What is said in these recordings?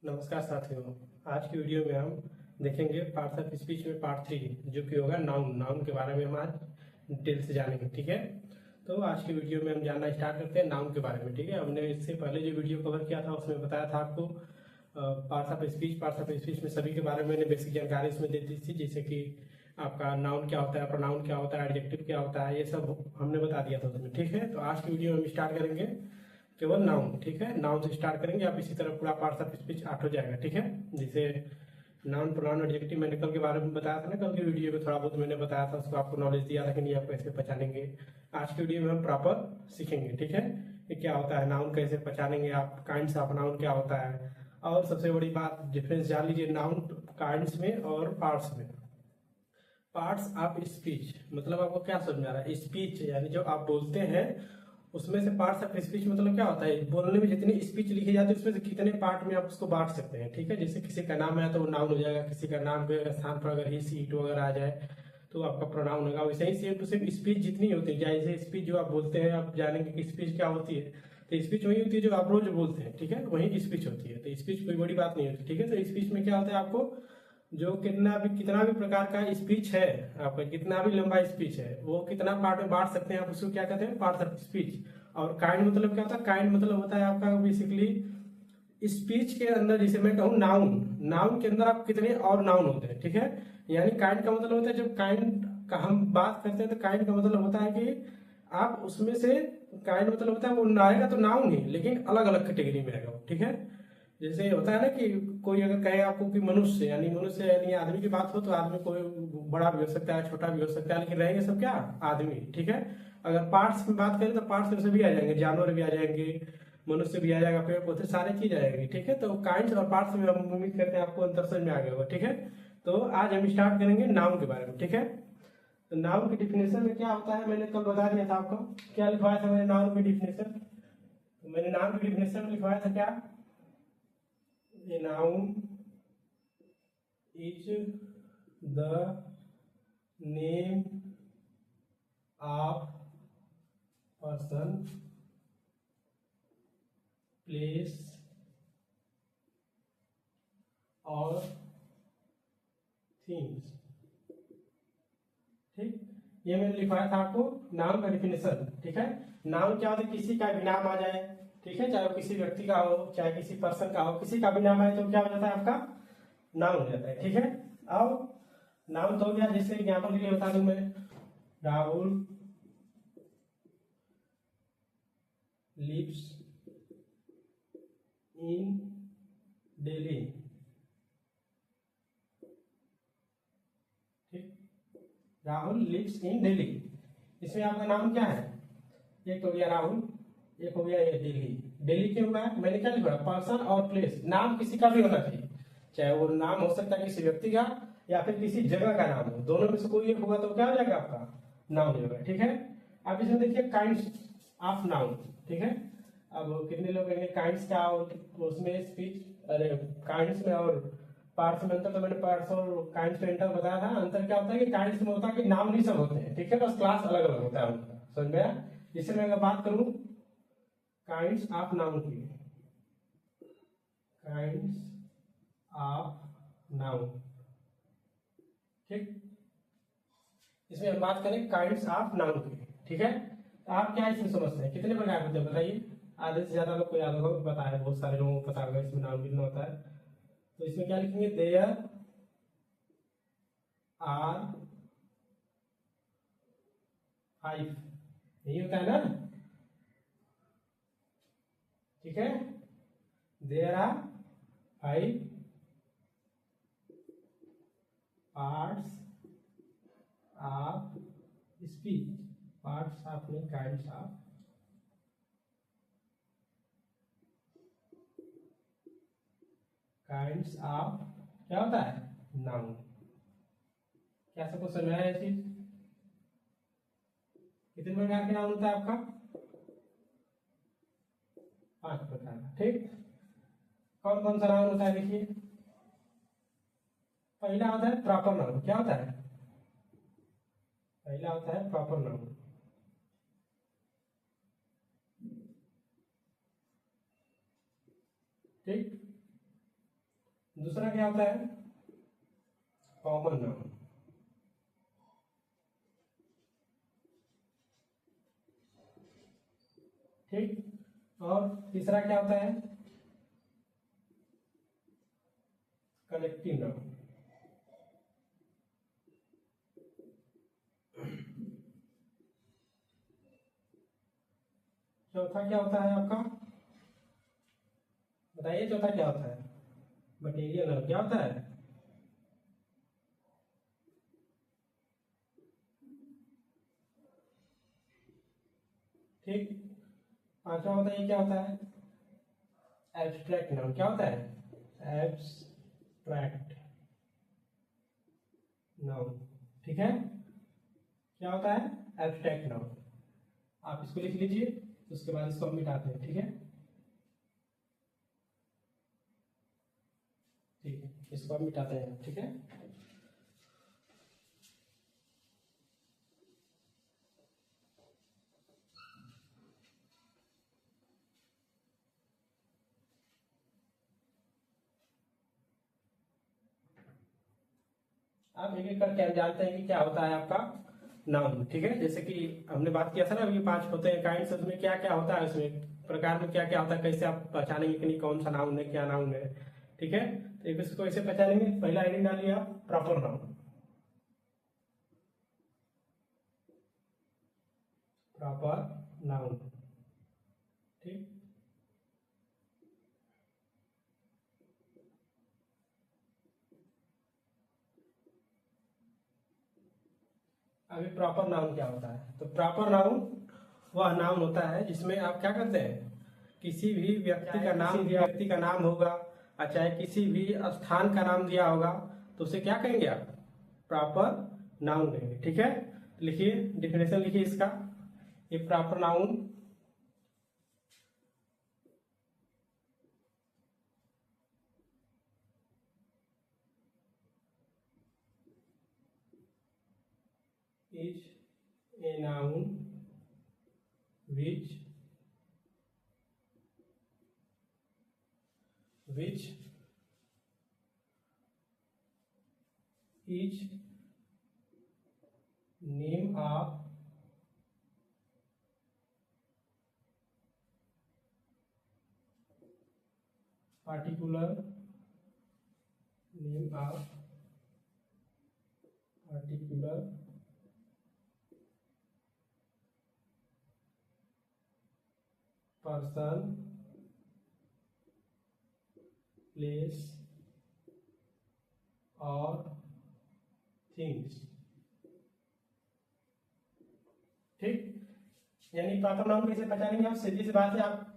नमस्कार साथियों। आज की वीडियो में हम देखेंगे पार्ट्स ऑफ स्पीच में पार्ट 3 जो कि होगा नाउन। नाउन के बारे में हम आज डिटेल से जानेंगे। ठीक है, तो आज की वीडियो में हम जानना स्टार्ट करते हैं नाउन के बारे में। ठीक है, हमने इससे पहले जो वीडियो कवर किया था उसमें बताया था आपको पार्ट्स ऑफ स्पीच में सभी के बारे में मैंने बेसिक जानकारी इसमें दे दी थी, जैसे कि आपका नाउन क्या होता है, प्रोनाउन क्या होता है, एडजेक्टिव क्या होता है, ये सब हमने बता दिया था उसमें। ठीक है, तो आज की वीडियो में हम स्टार्ट करेंगे केवल नाउन। ठीक है, नाउन से स्टार्ट करेंगे, आप इसी तरह पूरा पार्ट्स ऑफ स्पीच आर्ट हो जाएगा। ठीक है, जैसे नाउन प्रोनाउन एडजेक्टिव मैंने कल के बारे में बताया था ना, कल की वीडियो में थोड़ा बहुत मैंने बताया था, उसको आपको नॉलेज दिया था कि नहीं आप कैसे पहचानेंगे। आज की वीडियो में हम प्रॉपर सीखेंगे। ठीक है, कि क्या होता है नाउन, कैसे पहचानेंगे आप, काइंड्स ऑफ नाउन क्या होता है, और सबसे बड़ी बात डिफरेंस जान लीजिए नाउन काइंड्स में और पार्ट्स में। पार्ट्स ऑफ स्पीच मतलब आपको क्या समझ आ रहा है? स्पीच यानी जो आप बोलते हैं उसमें से पार्ट्स ऑफ स्पीच मतलब क्या होता है? बोलने में जितनी स्पीच लिखी जाती है उसमें से कितने पार्ट में आप उसको बांट सकते हैं। ठीक है, जैसे किसी का नाम है तो वो नाउन हो जाएगा, किसी का नाम के स्थान पर अगर ही सी इट वगैरह आ जाए तो आपका प्रोनाउन होगा। वैसे ही सेम टू सेम स्पीच जितनी होती है, जैसे स्पीच जो आप बोलते हैं आप जानेंगे कि स्पीच क्या होती है। तो स्पीच वही होती है जो आप रोज बोलते हैं। ठीक है, वही स्पीच होती है। तो स्पीच कोई बड़ी बात नहीं होती। ठीक है, तो स्पीच में क्या होता है, आपको जो कितना भी प्रकार का स्पीच है, आपका कितना भी लंबा स्पीच है वो कितना पार्ट में बांट सकते हैं आप, उसको क्या कहते हैं? Part of speech. और काइंड मतलब क्या होता है? काइंड मतलब होता है आपका बेसिकली स्पीच के अंदर, जैसे मैं कहूँ नाउन, नाउन के अंदर आप कितने और नाउन होते हैं। ठीक है, यानी काइंड का मतलब होता है, जब काइंड का हम बात करते हैं तो काइंड का मतलब होता है कि आप उसमें से, काइंड मतलब होता है वो आएगा तो नाउन ही, लेकिन अलग अलग कैटेगरी में आएगा। ठीक है, जैसे होता है ना कि कोई अगर कहे आपको कि मनुष्य यानी आदमी की बात हो तो आदमी कोई बड़ा भी हो सकता है, छोटा भी हो सकता है, लेकिन रहेंगे सब क्या? आदमी। ठीक है, अगर पार्ट्स में बात करें तो पार्ट्स में सभी आ जाएंगे, जानवर भी आ जाएंगे, मनुष्य भी आ जाएगा, पेड़ पौधे सारी चीज आ जाएगी। ठीक है, तो काइंड्स और पार्ट्स में हम उम्मीद करते हैं आपको अंतर समझ में आ गया होगा। ठीक है, तो आज हम स्टार्ट करेंगे नाउन के बारे में। ठीक है, तो नाउन की डिफिनेशन में क्या होता है मैंने कल बता दिया था आपको। क्या लिखवाया था मैंने नाउन की डिफिनेशन? तो मैंने नाउन की डिफिनेशन में लिखवाया था क्या? A noun is the name of person, place or things। ठीक, ये मैंने लिखवाया था आपको नाउन का डिफिनेशन। ठीक है, नाउन क्या होता है? किसी का भी नाम आ जाए। ठीक है, चाहे वो किसी व्यक्ति का हो, चाहे किसी पर्सन का हो, किसी का भी नाम आए तो क्या हो जाता है? आपका नाउन हो जाता है। ठीक है, अब नाउन तो हो गया। जैसे एग्जाम्पल के लिए बता दूं मैं, राहुल लिव्स इन दिल्ली। ठीक, राहुल लिव्स इन दिल्ली, इसमें आपका नाम क्या है? एक हो गया राहुल, एक हो गया ये दिल्ली। दिल्ली क्यों हुआ? मैंने क्या लिखा? पर्सन और प्लेस। नाम किसी का भी होना चाहिए, चाहे वो नाम हो सकता है किसी व्यक्ति का या फिर किसी जगह का नाम हो, दोनों में से कोई एक होगा तो क्या हो जाएगा? आपका नाउन हो जाएगा। ठीक है, अब इसमें देखिए काइंड्स ऑफ नाउन। ठीक है, अब कितने लोग कहेंगे काइंड्स क्या हो, उसमें स्पीच, अरे काइंड्स में और पार्ट्स में अंतर, तो मैंने पार्ट्स और काइंड्स में अंतर बताया था। अंतर क्या होता है कि काइंड्स में होता है कि नाउन ही सब होते हैं। ठीक है, बस क्लास अलग अलग होता है उनका, समझ में आया? जैसे मैं अगर बात करूं काइंड्स ऑफ नाउन की, काइंड्स ऑफ नाउन। ठीक, इसमें हम बात करें काइंड्स ऑफ नाउन की। ठीक है, तो आप क्या इसमें समझते हैं? कितने प्रकार होते हैं बताइए? आधे से ज्यादा लोग को याद होगा, पता है, बहुत सारे लोगों को पता होगा इसमें नाउन कितना होता है। तो इसमें क्या लिखेंगे? देयर आर 5, यही होता है ना? ठीक है, there are 5 parts of speech, parts of नहीं, काइंड्स ऑफ, काइंड्स ऑफ क्या होता है? नाउन। क्या सबको समझ में आया ये चीज? कितने प्रकार के नाउन होता है आपका? 5 प्रकार का। ठीक, कौन कौन सा नाउन होता है? देखिए, पहला होता है प्रॉपर नाउन। क्या होता है? पहला होता है प्रॉपर नाउन। ठीक, दूसरा क्या होता है? Common noun. ठीक। और तीसरा क्या होता है? Collective noun. चौथा क्या होता है आपका? बताइए चौथा क्या होता है? Material noun. क्या होता है? ठीक। पांचवा बताइए क्या होता है? Abstract noun. क्या होता है? Abstract noun. ठीक है। क्या होता है? Abstract noun. आप इसको लिख लीजिए, उसके बाद इसको हम मिटाते हैं। ठीक है, ठीक है, इसको हम मिटाते हैं। ठीक है, आप एक एक करके हम जानते हैं कि क्या होता है आपका नाउन। ठीक है, जैसे कि हमने बात किया था ना, अभी 5 होते हैं काइंड्स, उसमें क्या क्या होता है, उसमें प्रकार में क्या क्या होता है, कैसे आप पहचानेंगे कि नहीं कौन सा नाउन है, क्या नाउन है। ठीक है, तो एक इसको कैसे पहचानेंगे? पहला हेडिंग डालिए आप, प्रॉपर नाउन। Proper noun. ठीक। अभी प्रॉपर नाउन क्या होता है? तो प्रॉपर नाउन वह नाउन होता है जिसमें आप क्या करते हैं, किसी भी व्यक्ति का नाम, व्यक्ति का नाम होगा, और चाहे किसी भी स्थान का नाम दिया होगा, तो उसे क्या कहेंगे आप? प्रॉपर नाउन कहेंगे। ठीक है, लिखिए, डिफिनेशन लिखिए इसका। ये proper noun is a noun which is name of particular, name of particular person, place और थिंग्स। ठीक, यानी प्रॉपर नाउन कैसे पहचानेंगे आप? सीधी सी बात है, आप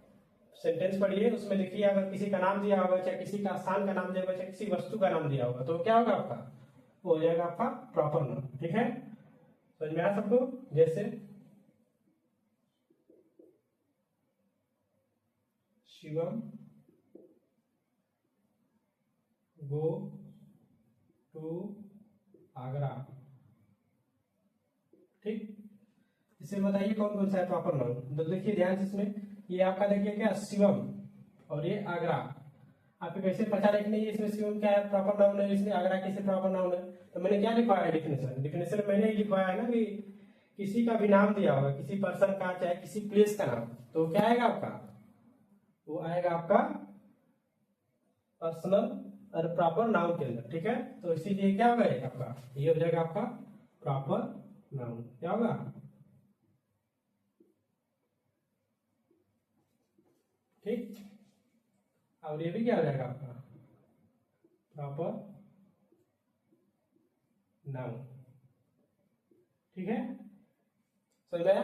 सेंटेंस पढ़िए, उसमें देखिए अगर किसी का नाम दिया होगा, चाहे किसी का स्थान का नाम दिया होगा, चाहे किसी वस्तु का नाम दिया होगा, तो क्या होगा आपका? वो हो जाएगा आपका प्रॉपर नाउन। ठीक है, समझ में आया सबको? जैसे शिवम गो टू आगरा। ठीक, इसे बताइए कौन कौन सा है प्रॉपर नाउन। तो देखिए ध्यान से, इसमें ये आपका देखिए क्या, शिवम और ये आगरा। आप कैसे पहचाने कि नहीं इसमें शिवम क्या है, प्रॉपर नाउन है, इसमें आगरा कैसे प्रॉपर नाउन है? तो मैंने क्या लिखवाया है डिफिनेशन, डिफिनेशन मैंने ही लिखवाया है ना कि किसी का भी नाम दिया होगा, किसी पर्सन का, चाहे किसी प्लेस का नाम, तो क्या आएगा आपका? वो आएगा आपका पर्सनल और प्रॉपर नाउन के अंदर। ठीक है, तो इसीलिए क्या होगा आपका, ये हो जाएगा आपका प्रॉपर नाउन। क्या होगा? ठीक, और ये भी क्या हो जाएगा आपका प्रॉपर नाउन। ठीक है, समझ आया?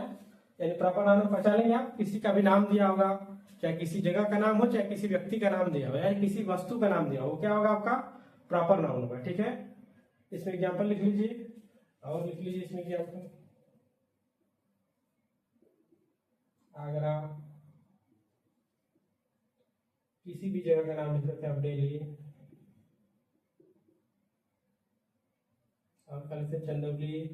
यानी प्रॉपर नाउन पहचान लेंगे आप, किसी का भी नाम दिया होगा, चाहे किसी जगह का नाम हो, चाहे किसी व्यक्ति का नाम दिया हो, या किसी वस्तु का नाम दिया हो, क्या होगा आपका? प्रॉपर नाउन होगा। ठीक है, इसमें एग्जाम्पल लिख लीजिए, और लिख लीजिए इसमें एग्जाम्पल, आगरा, किसी भी जगह का नाम लिख सकते हैं आप, दिल्ली, और कल से चंदौली।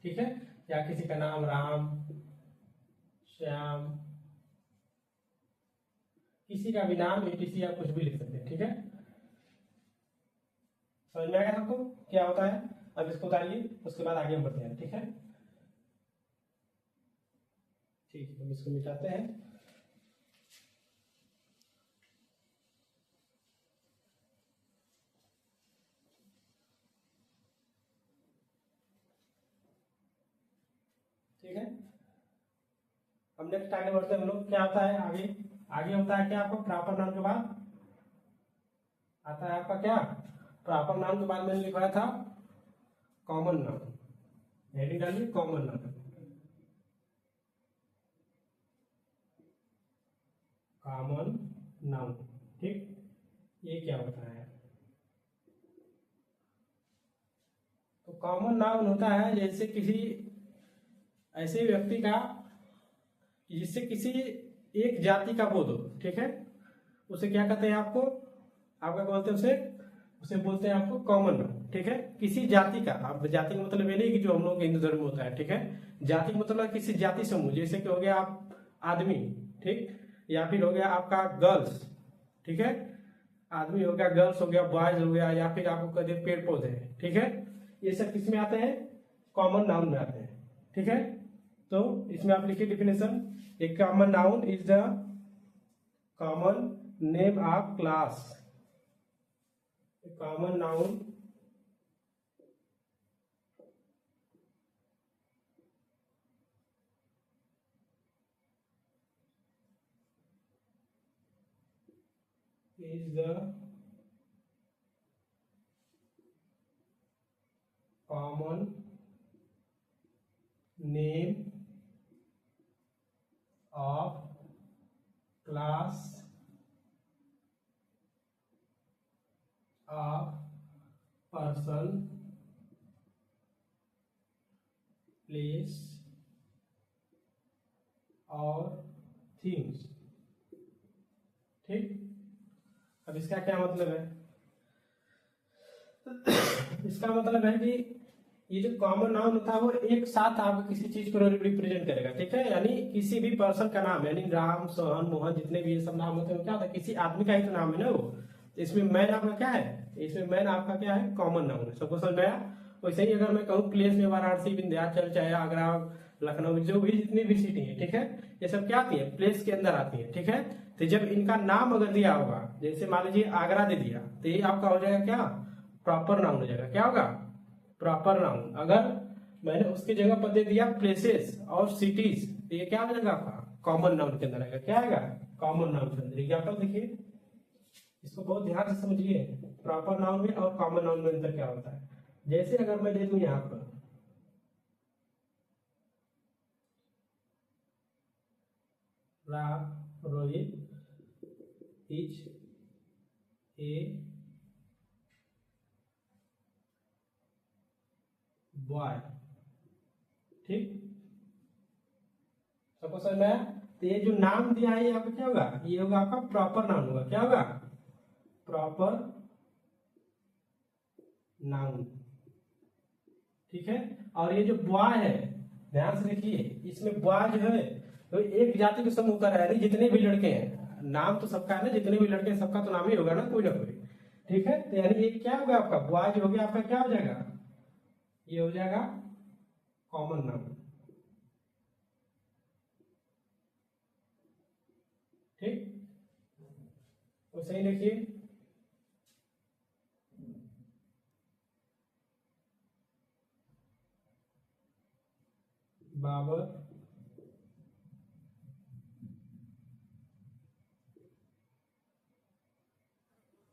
ठीक है, या किसी का नाम राम, श्याम, किसी का भी नाम etc आप कुछ भी लिख सकते हैं, ठीक है। समझ में आएगा सबको क्या होता है। अब इसको उतारिए, उसके बाद आगे हम बढ़ते हैं, ठीक है। ठीक है, हम इसको मिटाते हैं। ठीक है, हम नेक्स्ट आगे बढ़ते हैं हम लोग। क्या होता है आगे, आगे होता है क्या आपको प्रॉपर नाउन के बाद आता है आपका क्या, प्रॉपर नाउन के बाद मैंने लिखवाया था कॉमन नाउन। हेडिंग डालिए कॉमन नाउन। कॉमन नाउन, ठीक, ये क्या होता है। तो कॉमन नाउन होता है जैसे किसी ऐसे व्यक्ति का जिससे किसी एक जाति का बोध हो, ठीक है, उसे क्या कहते हैं आपको, आपका क्या बोलते हैं उसे, उसे बोलते हैं आपको कॉमन नाउन, ठीक है। किसी जाति का, आप जाति का मतलब ये नहीं कि जो हम लोग हिंदू धर्म में होता है, ठीक है। जाति का मतलब किसी जाति समूह, जैसे कि हो गया आप आदमी, ठीक, या फिर हो गया आपका गर्ल्स, ठीक है, आदमी हो गया, गर्ल्स हो गया, बॉयज हो गया, या फिर आपको कहते हैं पेड़ पौधे, ठीक है। ये सब किस में आते हैं, कॉमन नाउन में आते हैं, ठीक है। तो इसमें आप लिखिए definition, A common noun is the common name of class. Common noun is the common name of class of person, place और things, ठीक। अब इसका क्या मतलब है, इसका मतलब है कि ये जो कॉमन नाउन होता है वो एक साथ आपको किसी चीज को रिप्रेजेंट करेगा, ठीक है। यानी किसी भी पर्सन का नाम, यानी राम, सोहन, मोहन, जितने भी ये सब नाम होते हैं क्या होता है, किसी आदमी का ही तो नाम है ना वो। इसमें मैन आपका क्या है, इसमें मैन आपका क्या है, कॉमन नाउन है। सबको समझ में आया। वैसे ही अगर मैं कहूँ प्लेस में वाराणसी, विंध्याचल, चाहे आगरा, लखनऊ, जो भी जितनी भी सिटी है, ठीक है, ये सब क्या आती है, प्लेस के अंदर आती है, ठीक है। तो जब इनका नाम अगर दिया होगा, जैसे मान लीजिए आगरा दे दिया, तो ये आपका हो जाएगा क्या, प्रॉपर नाउन हो जाएगा। क्या होगा, प्रॉपर नाउन। अगर मैंने उसकी जगह पर दे दिया प्लेसेस और सिटीज, तो ये क्या हो जाएगा आपका, कॉमन नाउन के अंदर आएगा। क्या आएगा, कॉमन नाउन के अंदर। एग्जाम्पल देखिए, इसको बहुत ध्यान से समझिए, प्रॉपर नाउन में और कॉमन नाउन में अंतर क्या होता है। जैसे अगर मैं दे दूं यहां पर रोहित इज ए बॉय, ठीक, सबको समझ में आया। तो ये जो नाम दिया है ये आपका क्या होगा, ये होगा आपका प्रॉपर नाउन होगा। क्या होगा, प्रॉपर नाउन, ठीक है। और ये जो बॉय है, ध्यान से देखिए, इसमें बॉय जो है तो एक जाति के समूह का है, जितने भी लड़के हैं, नाम तो सबका है ना, जितने भी लड़के हैं सबका तो नाम ही होगा ना, कोई ना कोई, ठीक है। तो यानी ये क्या होगा आपका, बॉय जो हो गया आपका क्या हो जाएगा, ये हो जाएगा कॉमन नाउन, ठीक। तो सही देखिए, बाबर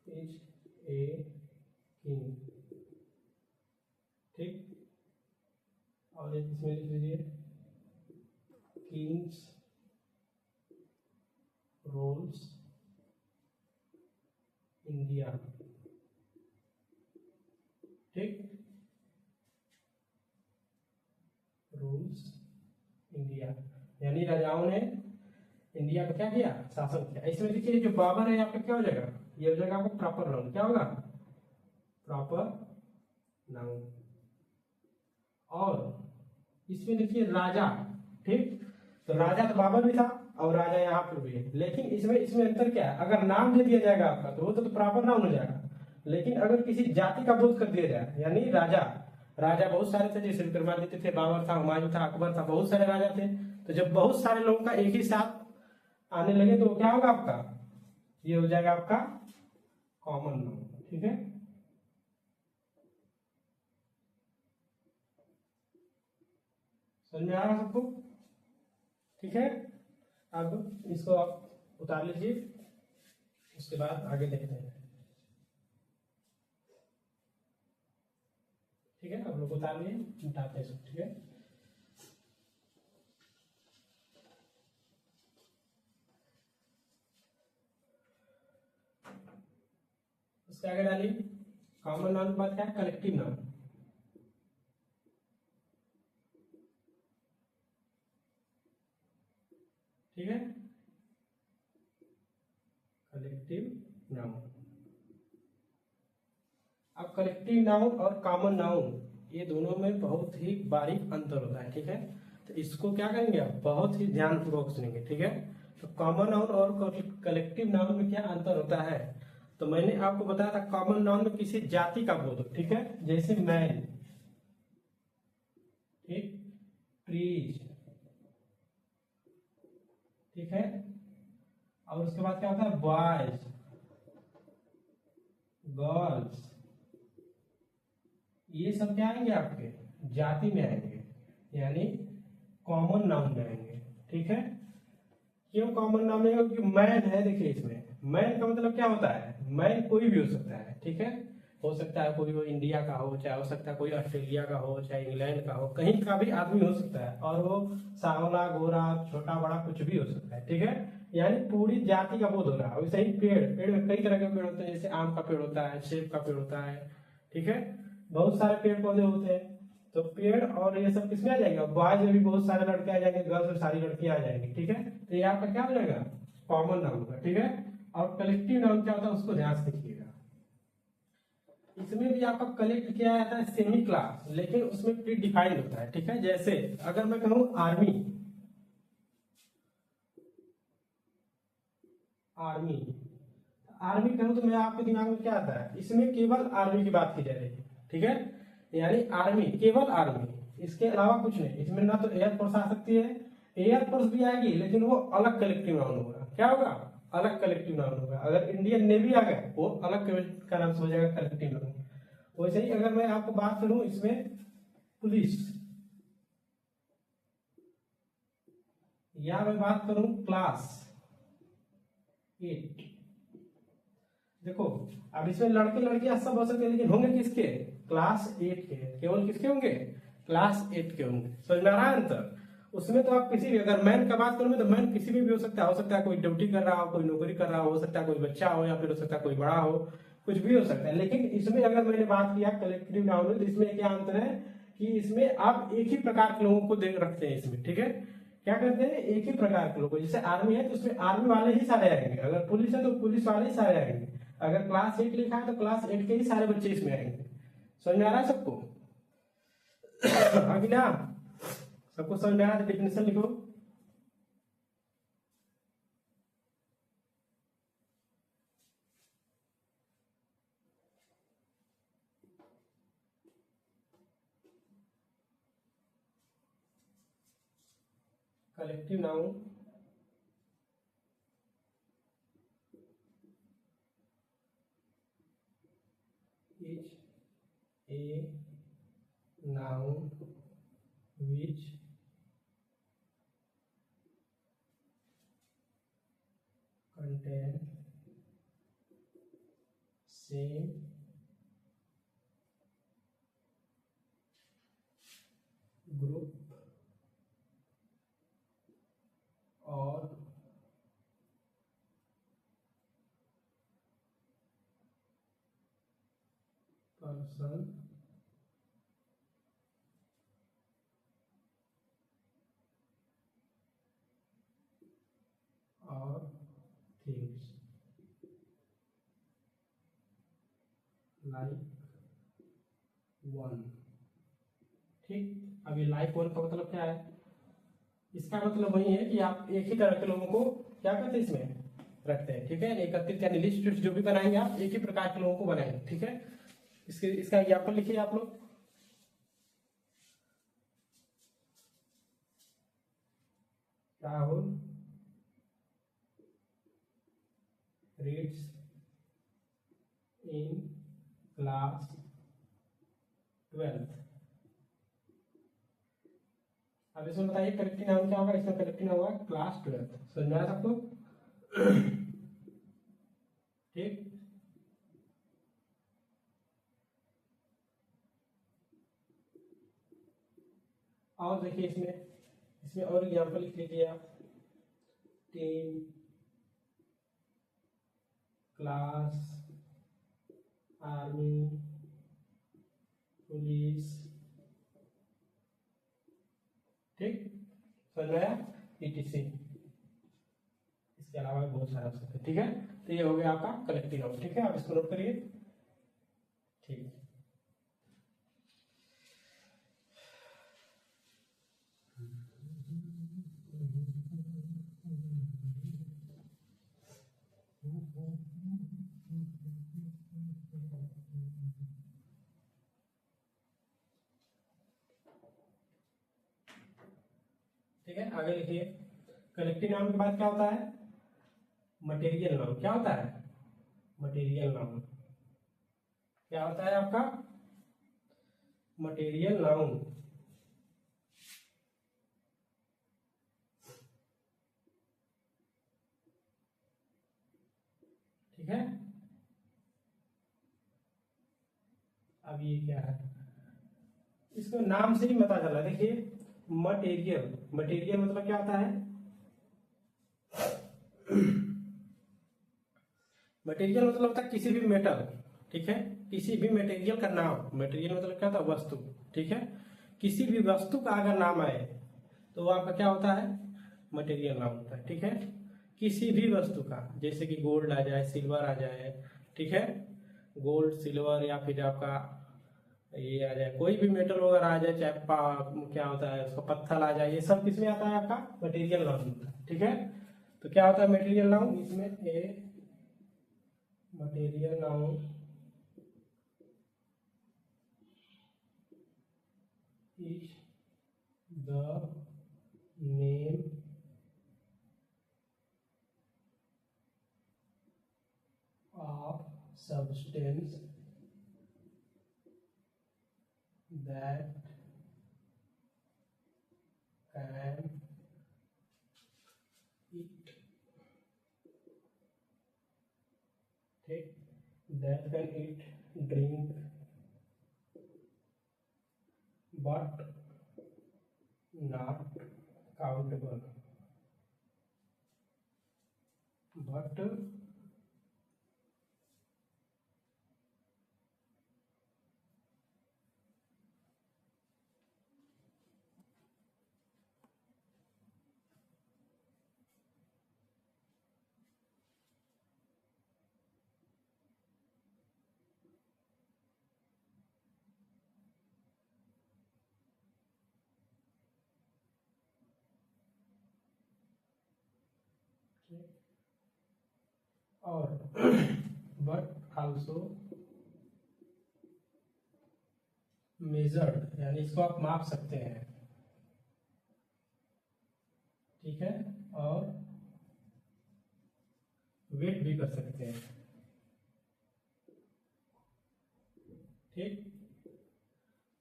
इज ए किंग, ठीक। और एक इसमें लिख लीजिए, किंग्स रूल्स इंडिया, ठीक, रूल्स इंडिया, यानी राजाओं ने इंडिया को क्या किया, शासन किया। इसमें देखिए जो बाबर है आपका क्या हो जाएगा, ये हो जाएगा आपका प्रॉपर नाउन। क्या होगा, प्रॉपर नाउन। और इसमें देखिए राजा, ठीक, तो राजा तो बाबर भी था, और राजा यहाँ पर भी है। लेकिन इसमें इसमें अंतर क्या है, अगर नाम दे दिया जाएगा आपका तो वो तो प्रॉपर नाउन हो जाएगा। लेकिन अगर किसी जाति का बोध कर दिया जाए, यानी राजा, राजा बहुत सारे थे, जैसे विक्रमादित्य थे, बाबर था, हुमायूं था, अकबर था, बहुत सारे राजा थे। तो जब बहुत सारे लोगों का एक ही साथ आने लगे तो क्या होगा आपका, ये हो जाएगा आपका कॉमन नाउन। ठीक है, समझ में आ रहा सबको? ठीक है, अब इसको आप उतार लीजिए, उसके बाद आगे देखते हैं। ठीक है, आप लोग उतार लिए, मिटाते हैं सब। ठीक है, उसके आगे डालिए कॉमन नाउन के बाद क्या है, कलेक्टिव नाउन। ठीक है, कलेक्टिव नाउन। अब कलेक्टिव नाउन और कॉमन नाउन ये दोनों में बहुत ही बारीक अंतर होता है। ठीक है, तो इसको क्या करेंगे आप, बहुत ही ध्यानपूर्वक सुनेंगे। ठीक है, तो कॉमन नाउन और कलेक्टिव नाउन में क्या अंतर होता है, तो मैंने आपको बताया था कॉमन नाउन में किसी जाति का बोध हो। ठीक है, जैसे मैन, ठीक, ट्रीज, ठीक है, और उसके बाद क्या होता है, बॉयज, गर्ल्स, ये सब क्या आएंगे आपके जाति में आएंगे, यानी कॉमन नाउन में आएंगे। ठीक है, क्यों कॉमन नाउन में? क्योंकि मैन है, देखिए इसमें मैन का मतलब क्या होता है, मैन कोई भी हो सकता है। ठीक है, हो सकता है कोई वो इंडिया का हो, चाहे हो सकता है कोई ऑस्ट्रेलिया का हो, चाहे इंग्लैंड का हो, कहीं का भी आदमी हो सकता है, और वो सांवला, गोरा, छोटा बड़ा कुछ भी हो सकता है। ठीक है, यानी पूरी जाति का बोध हो रहा है। वैसे ही पेड़, पेड़ में कई तरह के पेड़ होते हैं, जैसे आम का पेड़ होता है, सेब का पेड़ होता है। ठीक है, बहुत सारे पेड़ पौधे होते हैं। तो पेड़ और ये सब किसमें आ जाएगा, बॉयज में भी बहुत सारे लड़के आ जाएंगे, गर्ल्स में सारी लड़कियां आ जाएंगी। ठीक है, तो ये आपका क्या हो जाएगा, कॉमन नाउन का। ठीक है, और कलेक्टिव नाउन क्या होता है उसको ध्यान से देखिएगा। इसमें भी आपका कलेक्ट किया जाता है सेमी क्लास, लेकिन उसमें प्री डिफाइंड होता है। ठीक है, जैसे अगर मैं कहूं आर्मी, आर्मी, आर्मी कहूं तो मैं आपके दिमाग में क्या आता है, इसमें केवल आर्मी की बात की जा रही है। ठीक है, यानी आर्मी, केवल आर्मी, इसके अलावा कुछ नहीं। इसमें ना तो एयरफोर्स आ सकती है, एयरफोर्स भी आएगी लेकिन वो अलग कलेक्टिव नाउन होगा। क्या होगा, अलग कलेक्टिव नाउन होगा। अगर इंडियन नेवी आ गया वो अलग का नाम से हो जाएगा कलेक्टिव नाउन। वैसे ही अगर मैं आपको बात करूं इसमें पुलिस, या मैं बात करूं क्लास 8, देखो अब इसमें लड़के लड़कियां सब हो सकते हैं, लेकिन होंगे किसके, क्लास 8 के, केवल किसके होंगे, क्लास 8 के होंगे। समझ में आ रहा है अंतर? उसमें तो आप किसी भी, अगर मैन का बात करोगे तो मैन किसी भी हो सकता है। हो सकता है कोई ड्यूटी कर रहा हो, कोई नौकरी कर रहा हो सकता है कोई बच्चा हो, या फिर हो सकता है कोई बड़ा हो, कुछ भी हो सकता है। लेकिन इसमें अगर मैंने बात किया कलेक्टिव नाउन में, तो इसमें क्या अंतर है कि इसमें आप एक ही प्रकार के लोगों को देख रखते हैं इसमें। ठीक है, क्या करते हैं, एक ही प्रकार के लोगों, जैसे आर्मी है तो उसमें आर्मी वाले ही सारे आएंगे, अगर पुलिस है तो पुलिस वाले ही सारे आएंगे, अगर क्लास 8 लिखा है तो क्लास 8 के ही सारे बच्चे इसमें आएंगे। समझ में आ रहा है सबको? अभी ना सबको समझ में आ रहा है, डेफिनेशन लिखो। Collective noun is a noun which contain same group or person or things like one। ठीक, अब ये लाइक वन का मतलब क्या है, इसका मतलब वही है कि आप एक ही तरह के लोगों को क्या करते हैं इसमें रखते हैं, ठीक है। एकत्रित यानी लिस्ट जो भी बनाएंगे आप एक ही प्रकार के लोगों को बनाएंगे, ठीक है। इसका एग्जाम्पल लिखिए आप लोग। Rahul reads in class 12। अब इसमें बताइए कलेक्टिव नाउन क्या होगा। इसमें कलेक्टिव नाउन होगा क्लास 12। समझ में आया सबको? ठीक। और देखिए इसमें और एग्जाम्पल लिख लीजिए आप। टीम, क्लास, आर्मी, पुलिस, ठीक, समझ में आया? ETC। इसके अलावा बहुत सारा हो सकते हैं, ठीक है। तो ये हो गया आपका कलेक्टिव नाउन, ठीक है। आप इसको नोट करिए, ठीक। ठीक है, आगे लिखिए। कलेक्टिव नाउन के बाद क्या होता है? Material noun. क्या होता है? Material noun. क्या होता है आपका? Material noun. ठीक है। अब ये क्या है? इसको नाम से ही पता चला। देखिए मटेरियल, मटेरियल मतलब क्या होता है? मटेरियल मतलब होता है किसी भी मेटल, ठीक है। किसी भी मटेरियल का नाम। मटेरियल मतलब क्या होता है? वस्तु, ठीक है। किसी भी वस्तु का अगर नाम आए तो वो आपका क्या होता है? मटेरियल नाम होता है, ठीक है। किसी भी वस्तु का, जैसे कि गोल्ड आ जाए, सिल्वर आ जाए, ठीक है। गोल्ड, सिल्वर, या फिर आपका ये आ जाए, कोई भी मेटल वगैरह आ जाए, चाहे क्या होता है उसका पत्थर आ जाए, ये सब किसमें आता है? आपका मटेरियल नाउन होता है, ठीक है। तो क्या होता है मटेरियल नाउन? इसमें a material noun is the name of substance that can eat, ठीक, that can eat, drink, but not countable, but और but also measured, यानी इसको आप माप सकते हैं, ठीक है। और वेट भी कर सकते हैं, ठीक।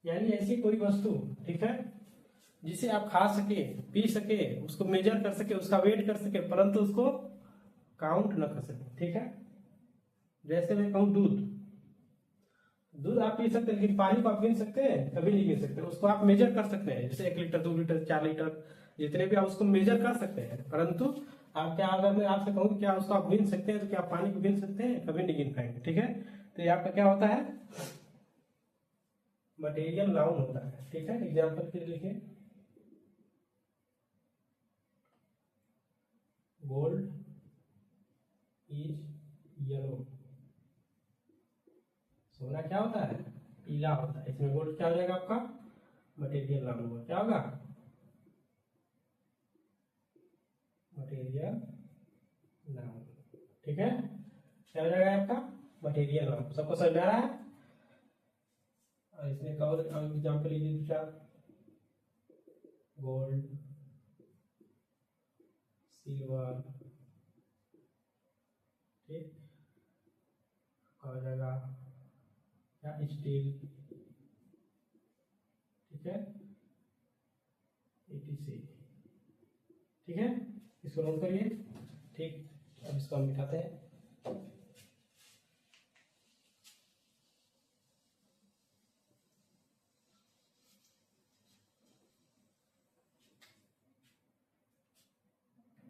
यानी ऐसी कोई वस्तु, ठीक है, जिसे आप खा सके, पी सके, उसको मेजर कर सके, उसका वेट कर सके, परंतु उसको काउंट न कर सके, ठीक है। जैसे मैं कहूँ दूध, दूध आप पी सकते हैं, लेकिन पानी को आप गिन सकते हैं? कभी नहीं गिन सकते। उसको आप मेजर कर सकते हैं, जैसे 1 लीटर, 2 लीटर, 4 लीटर, जितने भी आप उसको मेजर कर सकते हैं। परंतु आप क्या, अगर मैं आपसे कहूँ क्या उसको आप गिन सकते हैं, तो क्या आप पानी को गिन सकते हैं? कभी नहीं गिन पाएंगे, ठीक है। तो ये आपका क्या होता है? मटेरियल नाउन होता है, ठीक है। एग्जाम्पल के लिए लिखिए। Gold is yellow. सोना क्या होता है? पीला होता है। इसमें गोल्ड क्या हो जाएगा आपका? मटेरियल नाउन होगा। क्या होगा? Material noun. ठीक है, क्या हो जाएगा आपका मटेरियल नाउन। सबको समझ में आ रहा है? और इसमें एक और एग्जाम्पल लीजिए दूसरा, गोल्ड, सिल्वर, ठीक, हो जाएगा क्या, स्टील, ठीक है, etc। ठीक है, इसको नोट करिए। ठीक, अब इसको हम दिखाते हैं।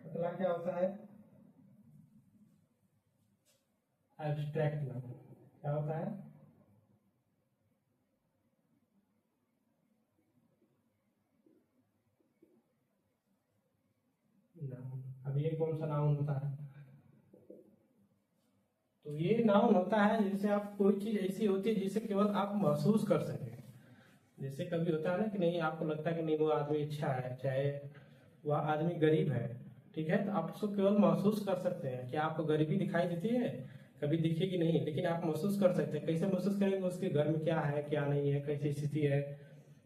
अगला क्या होता है, एब्स्ट्रैक्ट नाउन। क्या होता है, नाउन। अब ये कौन सा नाउन होता है, तो ये नाउन होता है जिससे आप कोई चीज ऐसी होती है जिसे केवल आप महसूस कर सकें। जैसे कभी होता है ना कि नहीं, आपको लगता है कि नहीं वो आदमी अच्छा है, चाहे वह आदमी गरीब है, ठीक है, तो आप उसको केवल महसूस कर सकते हैं। क्या आपको गरीबी दिखाई देती है? कभी दिखेगी नहीं, लेकिन आप महसूस कर सकते हैं। कैसे महसूस करेंगे? उसके घर में क्या है क्या नहीं है, कैसी स्थिति है,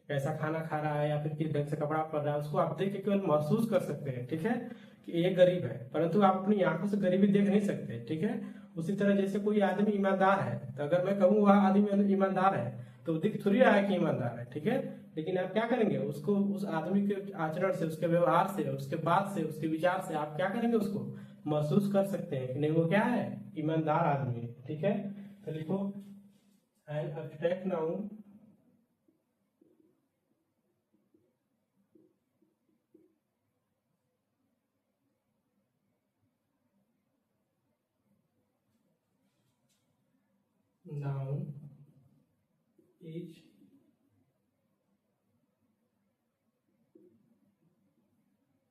कैसा खाना खा रहा है, या फिर किस ढंग से कपड़ा पहन रहा है, उसको आप देख के केवल महसूस कर सकते हैं। ठीक है, कि ये गरीब है, परंतु आप अपनी आंखों से गरीबी देख नहीं सकते। ठीक है, उसी तरह जैसे कोई आदमी ईमानदार है, तो अगर मैं कहूँ वह आदमी ईमानदार है, तो दिख थोड़ी रहा है कि ईमानदार है। ठीक है, लेकिन आप क्या करेंगे, उसको उस आदमी के आचरण से, उसके व्यवहार से, उसके बात से, उसके विचार से आप क्या करेंगे, उसको महसूस कर सकते हैं कि नहीं वो क्या है, ईमानदार आदमी है। ठीक है, तो लिखो an abstract noun noun is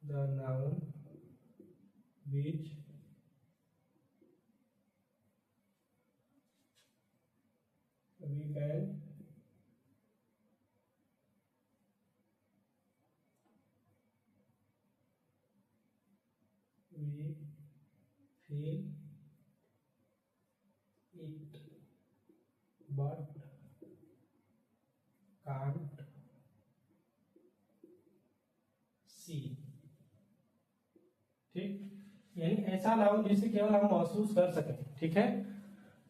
the noun which we can we feel it but can't see। ठीक, यानी ऐसा नाउन जिसे केवल हम महसूस कर सकें। ठीक है,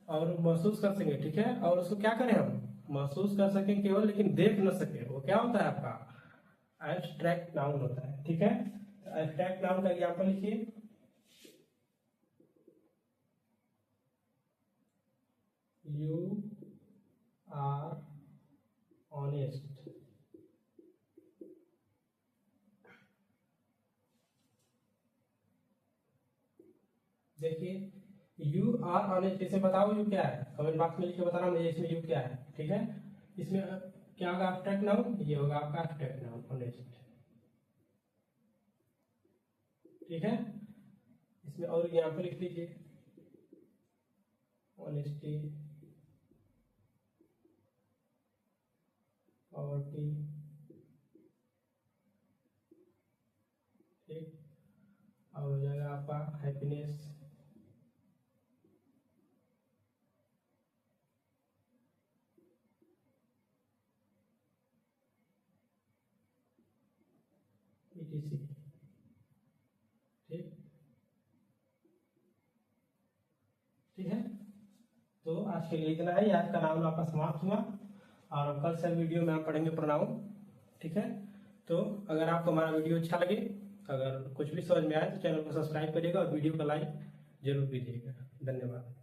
और महसूस कर सकें। ठीक है, और उसको क्या करें, हम महसूस कर सकें केवल, लेकिन देख न सके, वो क्या होता है आपका एब्स्ट्रैक्ट नाउन होता है। ठीक है, तो एब्स्ट्रैक्ट नाउन का एग्जांपल लिखिए, यू आर ऑनेस्ट। देखिए, यू आर ऑनेस्ट, इसे बताओ यू क्या है, कमेंट बॉक्स में लिख के बताना मुझे इसमें यू क्या है। ठीक है, इसमें क्या होगा एब्स्ट्रैक्ट नाउन, ये होगा आपका एब्स्ट्रैक्ट नाउन ऑनेस्ट। ठीक है, इसमें और यहाँ पे लिख लीजिए ऑनेस्टी, पॉवर्टी। ठीक, और हो जाएगा आपका हैप्पीनेस, etc। ठीक, ठीक है, तो आज के लिए इतना है। आज का नाउन आपका समाप्त हुआ, और कल से वीडियो में हम पढ़ेंगे प्रोनाउन। ठीक है, तो अगर आपको हमारा वीडियो अच्छा लगे, अगर कुछ भी समझ में आए, तो चैनल को सब्सक्राइब करिएगा और वीडियो को लाइक जरूर कीजिएगा। धन्यवाद।